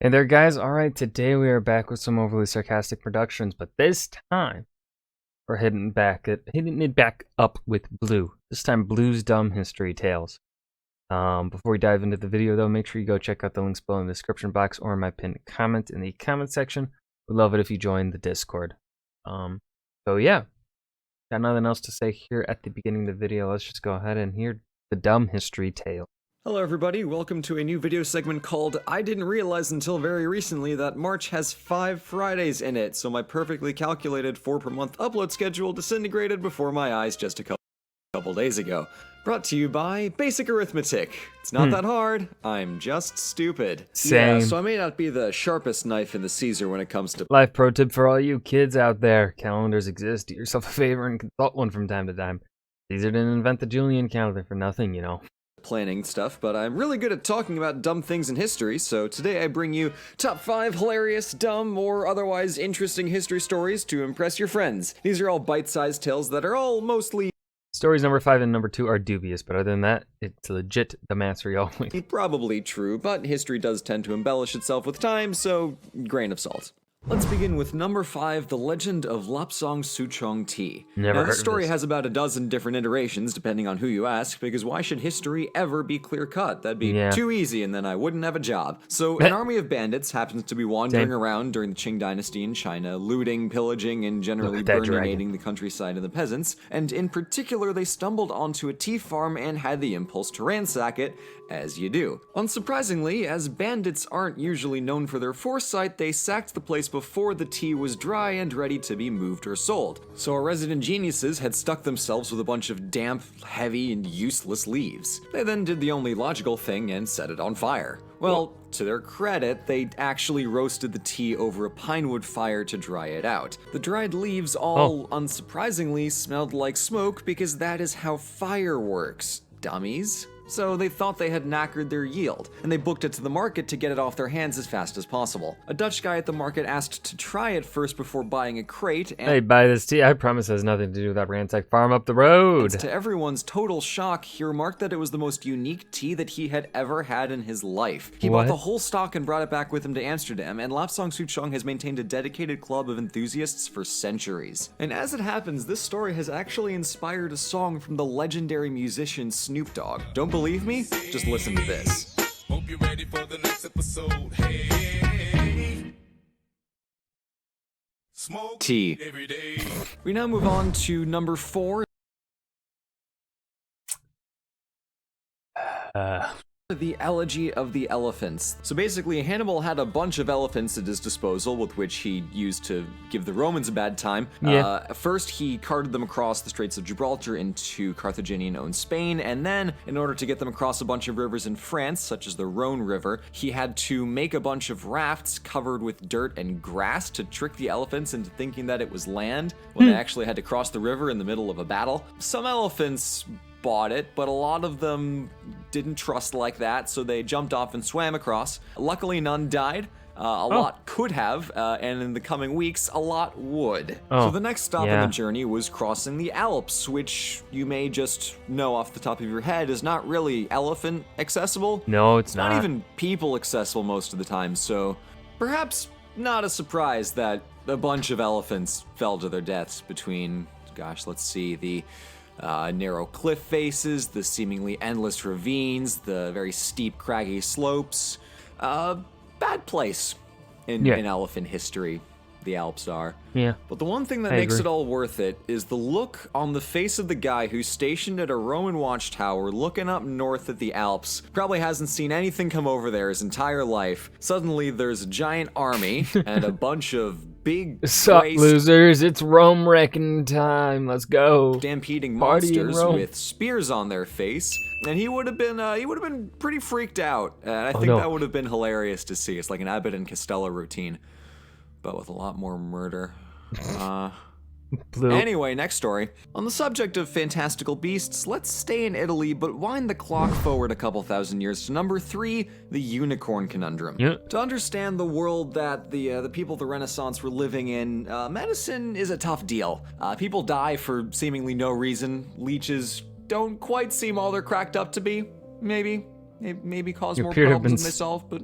Hey there, guys. Alright, today we are back with some overly sarcastic productions, but this time we're hitting it back up with Blue. This time, Blue's Dumb History Tales. Before we dive into the video, though, make sure you go check out the links below in the description box or my pinned comment in the comment section. We'd love it if you join the Discord. So yeah, got nothing else to say here at the beginning of the video. Let's just go ahead and hear the Dumb History Tale. Hello everybody, welcome to a new video segment called I Didn't Realize Until Very Recently That March Has 5 Fridays in It, so my perfectly calculated 4 per month upload schedule disintegrated before my eyes just a couple days ago. Brought to you by Basic Arithmetic. It's not that hard, I'm just stupid. Same. Yeah, so I may not be the sharpest knife in the Caesar when it comes to Life pro tip for all you kids out there. Calendars exist. Do yourself a favor and consult one from time to time. Caesar didn't invent the Julian calendar for nothing, you know. planning stuff, but I'm really good at talking about dumb things in history, so today I bring you top 5 hilarious, dumb, or otherwise interesting history stories to impress your friends. These are all bite-sized tales that are all mostly Stories number 5 and number 2 are dubious, but other than that, it's legit dumbassery only. probably true, but history does tend to embellish itself with time, so grain of salt. Let's begin with number 5, The Legend of Lapsang Souchong Tea. Never Now, heard this of story this. has about a dozen different iterations, depending on who you ask, because why should history ever be clear-cut? That'd be too easy, and then I wouldn't have a job. So, an army of bandits happens to be wandering around during the Qing Dynasty in China, looting, pillaging, and generally burninating the countryside and the peasants, and in particular, they stumbled onto a tea farm and had the impulse to ransack it, as you do. Unsurprisingly, as bandits aren't usually known for their foresight, they sacked the place before the tea was dry and ready to be moved or sold. So our resident geniuses had stuck themselves with a bunch of damp, heavy, and useless leaves. They then did the only logical thing and set it on fire. Well, to their credit, they actually roasted the tea over a pinewood fire to dry it out. The dried leaves all, unsurprisingly, smelled like smoke because that is how fire works, dummies. So they thought they had knackered their yield, and they booked it to the market to get it off their hands as fast as possible. A Dutch guy at the market asked to try it first before buying a crate, and Hey, buy this tea. I promise it has nothing to do with that ransack farm up the road. to everyone's total shock, he remarked that it was the most unique tea that he had ever had in his life. He bought the whole stock and brought it back with him to Amsterdam, and Lapsang Souchong has maintained a dedicated club of enthusiasts for centuries. And as it happens, this story has actually inspired a song from the legendary musician Snoop Dogg. Don't believe me? Just listen to this. Hope you're ready for the next episode. Hey. Smoke Tea. every day. We now move on to number 4. The Elegy of the Elephants. So basically, Hannibal had a bunch of elephants at his disposal with which he used to give the Romans a bad time. First, he carted them across the Straits of Gibraltar into Carthaginian-owned Spain, and then, in order to get them across a bunch of rivers in France, such as the Rhone River, he had to make a bunch of rafts covered with dirt and grass to trick the elephants into thinking that it was land, when they actually had to cross the river in the middle of a battle. Some elephants bought it, but a lot of them didn't trust like that, so they jumped off and swam across. Luckily, none died. A lot could have, and in the coming weeks, a lot would. So the next stop on the journey was crossing the Alps, which you may just know off the top of your head is not really elephant accessible. No, it's not. Not even people accessible most of the time, so perhaps not a surprise that a bunch of elephants fell to their deaths between, gosh, let's see, the narrow cliff faces, the seemingly endless ravines, the very steep, craggy slopes. Bad place in elephant history, the Alps are. Yeah. But the one thing that makes it all worth it is the look on the face of the guy who's stationed at a Roman watchtower looking up north at the Alps, probably hasn't seen anything come over there his entire life. Suddenly there's a giant army and a bunch of big Sup, losers? It's Rome wrecking time. Let's go. Stampeding Party in monsters Rome. with spears on their face, and he would have been pretty freaked out. And I think that would have been hilarious to see. It's like an Abbott and Costello routine, but with a lot more murder. Blue. Anyway, next story. On the subject of fantastical beasts, let's stay in Italy, but wind the clock forward a couple thousand years to number 3, the Unicorn Conundrum. To understand the world that the people of the Renaissance were living in, medicine is a tough deal. People die for seemingly no reason. Leeches don't quite seem all they're cracked up to be, maybe. It maybe cause You more appear to have problems been than they solve, but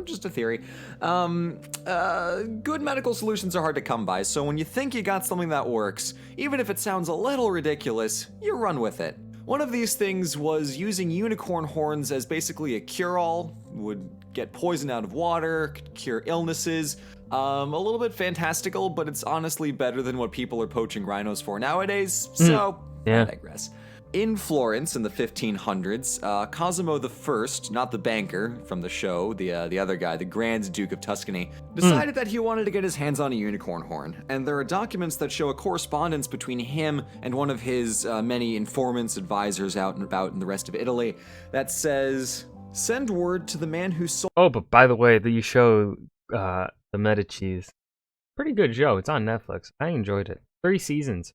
just a theory. Good medical solutions are hard to come by, so when you think you got something that works, even if it sounds a little ridiculous, you run with it. One of these things was using unicorn horns as basically a cure-all. Would get poison out of water, could cure illnesses. A little bit fantastical, but it's honestly better than what people are poaching rhinos for nowadays, so Yeah. I digress. In Florence in the 1500s, Cosimo I, not the banker from the show, the other guy, the Grand Duke of Tuscany, decided that he wanted to get his hands on a unicorn horn. And there are documents that show a correspondence between him and one of his many informants, advisors out and about in the rest of Italy that says, "Send word to the man who sold..." Oh, but by the way, the show, the Medicis, pretty good show. It's on Netflix. I enjoyed it. 3 seasons.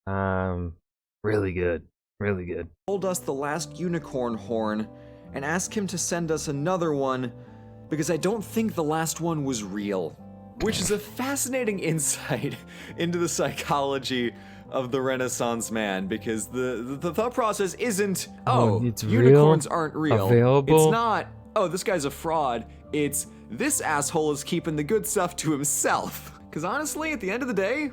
Really good. Really good. "Sold us the last unicorn horn and ask him to send us another one because I don't think the last one was real." Which is a fascinating insight into the psychology of the Renaissance man, because the thought process isn't, It's unicorns real, aren't real. available. It's not, this guy's a fraud. It's, this asshole is keeping the good stuff to himself. Because honestly, at the end of the day,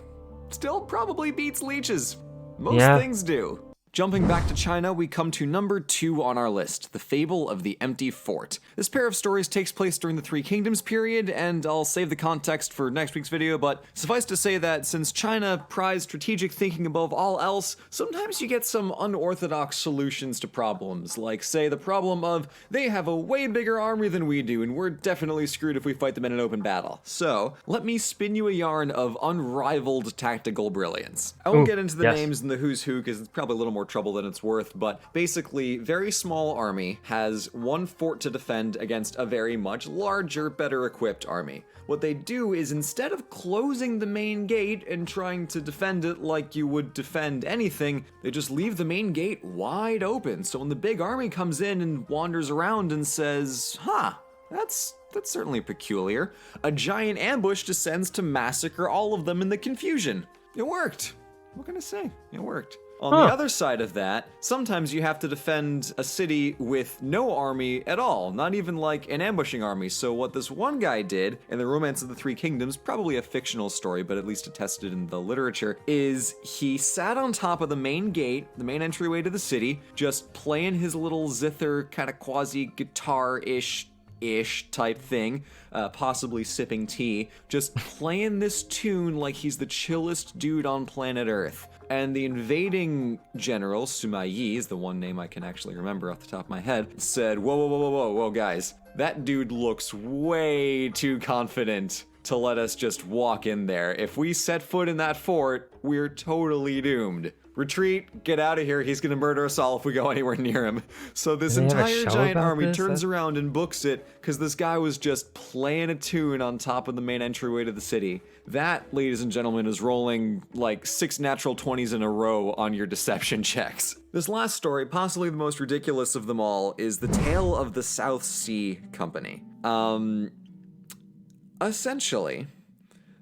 still probably beats leeches. Most things do. Jumping back to China, we come to number 2 on our list, The Fable of the Empty Fort. This pair of stories takes place during the Three Kingdoms period, and I'll save the context for next week's video, but suffice to say that since China prized strategic thinking above all else, sometimes you get some unorthodox solutions to problems, like, say, the problem of, they have a way bigger army than we do, and we're definitely screwed if we fight them in an open battle. So, let me spin you a yarn of unrivaled tactical brilliance. I won't get into the names and the who's who, because it's probably a little more trouble than it's worth, but basically, very small army has one fort to defend against a very much larger, better equipped army. What they do is, instead of closing the main gate and trying to defend it like you would defend anything, they just leave the main gate wide open. So when the big army comes in and wanders around and says, that's certainly peculiar, a giant ambush descends to massacre all of them in the confusion. It worked. What can I say? It worked. On the other side of that, sometimes you have to defend a city with no army at all, not even like an ambushing army. So what this one guy did in the Romance of the Three Kingdoms, probably a fictional story, but at least attested in the literature, is he sat on top of the main gate, the main entryway to the city, just playing his little zither, kind of quasi-guitar-ish type thing, possibly sipping tea, just playing this tune like he's the chillest dude on planet Earth. And the invading general, Sima Yi, is the one name I can actually remember off the top of my head, said, whoa, guys, that dude looks way too confident to let us just walk in there. If we set foot in that fort, we're totally doomed. Retreat, get out of here, he's gonna murder us all if we go anywhere near him. So this entire giant army turns around and books it because this guy was just playing a tune on top of the main entryway to the city. That, ladies and gentlemen, is rolling like 6 natural 20s in a row on your deception checks. This last story, possibly the most ridiculous of them all, is the tale of the South Sea Company. Essentially,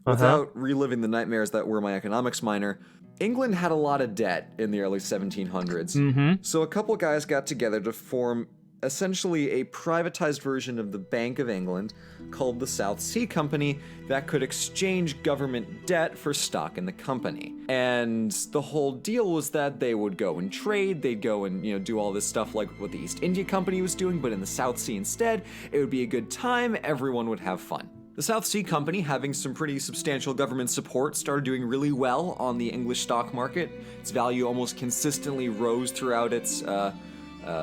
without reliving the nightmares that were my economics minor, England had a lot of debt in the early 1700s, so a couple guys got together to form essentially a privatized version of the Bank of England called the South Sea Company that could exchange government debt for stock in the company. And the whole deal was that they would go and trade, they'd go and, do all this stuff like what the East India Company was doing, but in the South Sea instead. It would be a good time, everyone would have fun. The South Sea Company, having some pretty substantial government support, started doing really well on the English stock market. Its value almost consistently rose throughout its,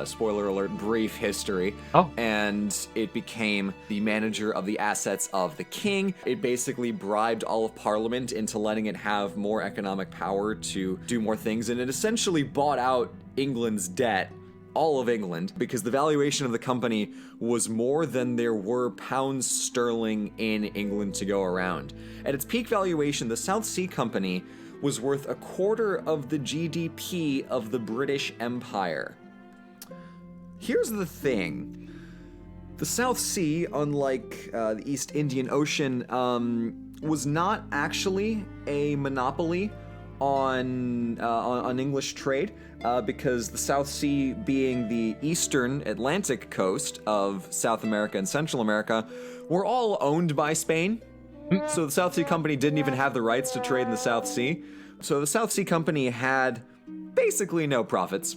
spoiler alert, brief history. And it became the manager of the assets of the king. It basically bribed all of Parliament into letting it have more economic power to do more things, and it essentially bought out England's debt, all of England, because the valuation of the company was more than there were pounds sterling in England to go around. At its peak valuation, the South Sea Company was worth 1/4 of the GDP of the British Empire. Here's the thing. The South Sea, unlike the East Indian Ocean, was not actually a monopoly on English trade because the South Sea, being the eastern Atlantic coast of South America and Central America, were all owned by Spain. So the South Sea Company didn't even have the rights to trade in the South Sea. So the South Sea Company had basically no profits,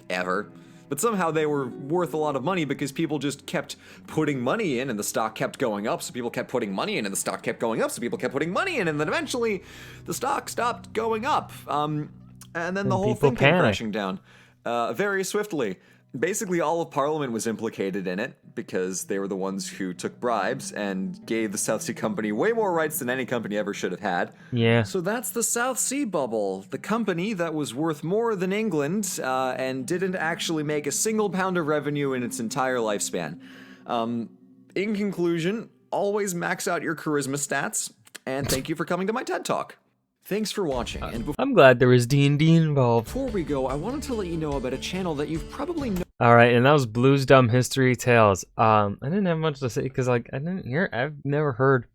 ever. But somehow they were worth a lot of money because people just kept putting money in and the stock kept going up, so people kept putting money in and the stock kept going up, so people kept putting money in, and then eventually the stock stopped going up. And then the whole thing came crashing down very swiftly. Basically, all of Parliament was implicated in it because they were the ones who took bribes and gave the South Sea Company way more rights than any company ever should have had. Yeah. So that's the South Sea Bubble, the company that was worth more than England and didn't actually make a single pound of revenue in its entire lifespan. In conclusion, always max out your charisma stats, and thank you for coming to my TED Talk. Thanks for watching, and I'm glad there was D&D involved. before we go, I wanted to let you know about a channel that you've probably known. All right, and that was Blue's Dumb History Tales. I didn't have much to say because, like, I've never heard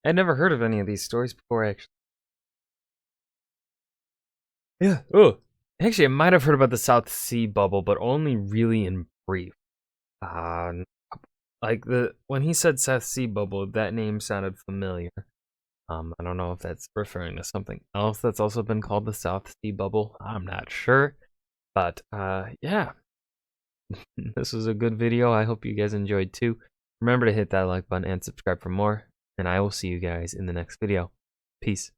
of any of these stories before, actually. Yeah. Oh, actually, I might have heard about the South Sea Bubble, but only really in brief. Like when he said South Sea Bubble, that name sounded familiar. I don't know if that's referring to something else that's also been called the South Sea Bubble. I'm not sure, but yeah. This was a good video. I hope you guys enjoyed too. Remember to hit that like button and subscribe for more, and I will see you guys in the next video. Peace.